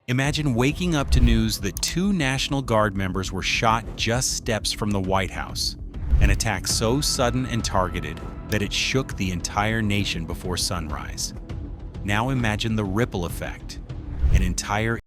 Imagine waking up to news that two National Guard members were shot just steps from the White House. An attack so sudden and targeted that it shook the entire nation before sunrise. Now imagine the ripple effect. An entire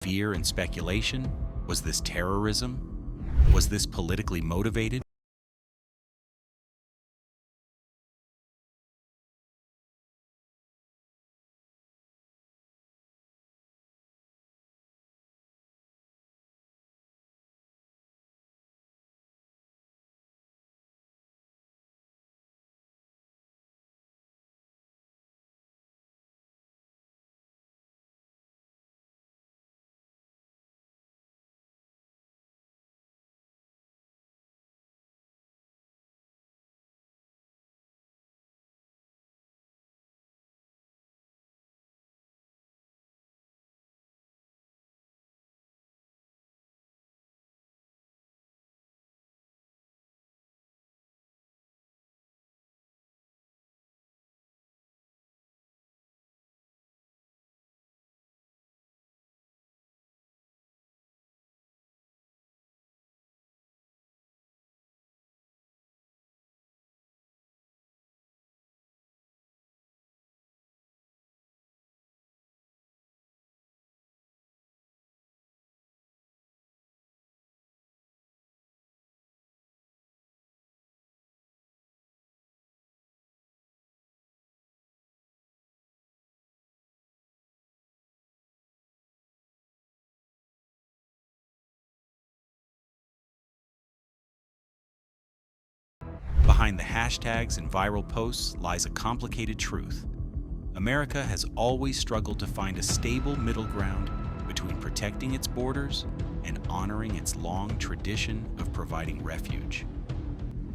fear and speculation? Was this terrorism? Was this politically motivated? Behind the hashtags and viral posts lies a complicated truth. America has always struggled to find a stable middle ground between protecting its borders and honoring its long tradition of providing refuge.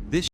This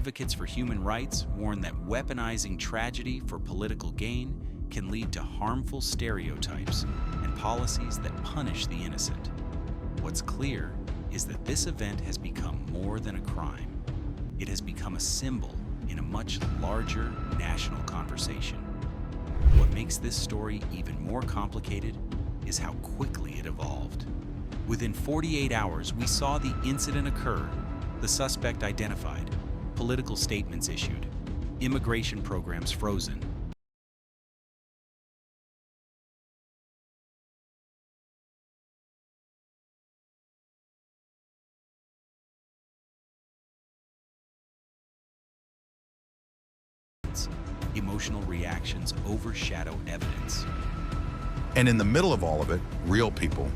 advocates for human rights warn that weaponizing tragedy for political gain can lead to harmful stereotypes and policies that punish the innocent. What's clear is that this event has become more than a crime. It has become a symbol in a much larger national conversation. What makes this story even more complicated is how quickly it evolved. Within 48 hours, we saw the incident occur, the suspect identified, political statements issued, immigration programs frozen. Emotional reactions overshadow evidence. And in the middle of all of it, real people,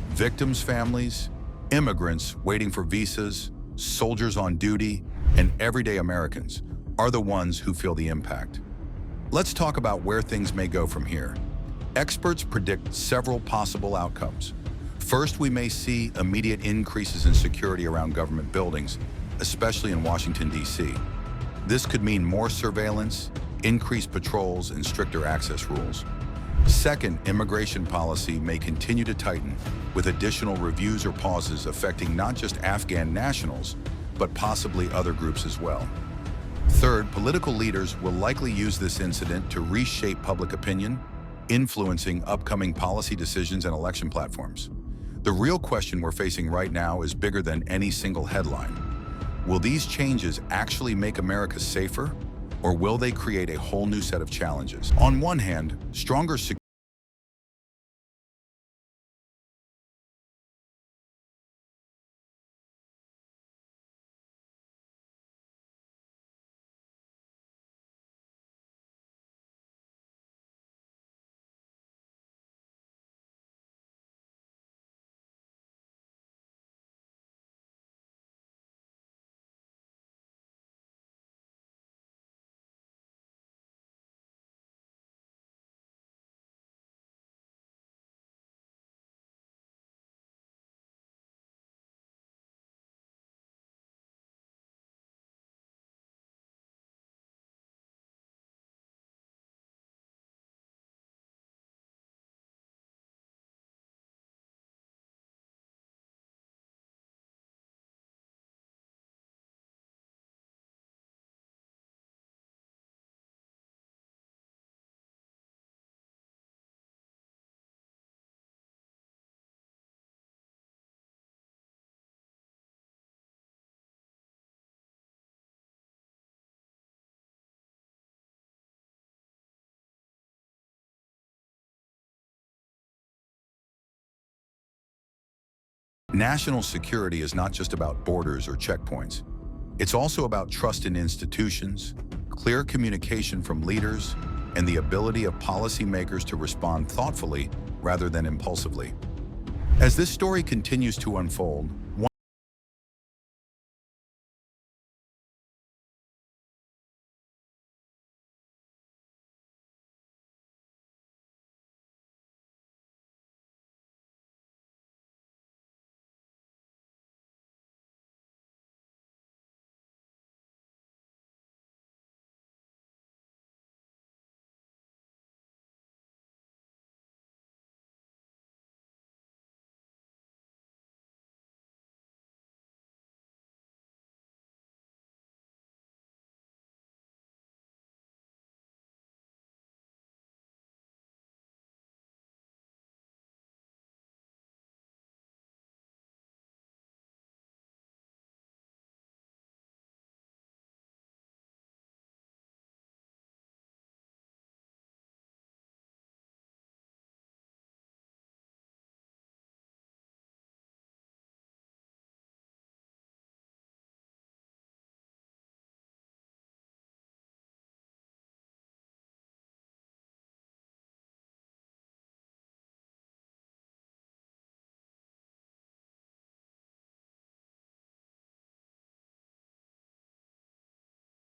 victims' families, immigrants waiting for visas, soldiers on duty, and everyday Americans are the ones who feel the impact. Let's talk about where things may go from here. Experts predict several possible outcomes. First, we may see immediate increases in security around government buildings, especially in Washington, D.C. This could mean more surveillance, increased patrols, and stricter access rules. Second, immigration policy may continue to tighten, with additional reviews or pauses affecting not just Afghan nationals, but possibly other groups as well. Third, political leaders will likely use this incident to reshape public opinion, influencing upcoming policy decisions and election platforms. The real question we're facing right now is bigger than any single headline. Will these changes actually make America safer, or will they create a whole new set of challenges? On one hand, stronger security. National security is not just about borders or checkpoints. It's also about trust in institutions, clear communication from leaders, and the ability of policymakers to respond thoughtfully rather than impulsively. As this story continues to unfold,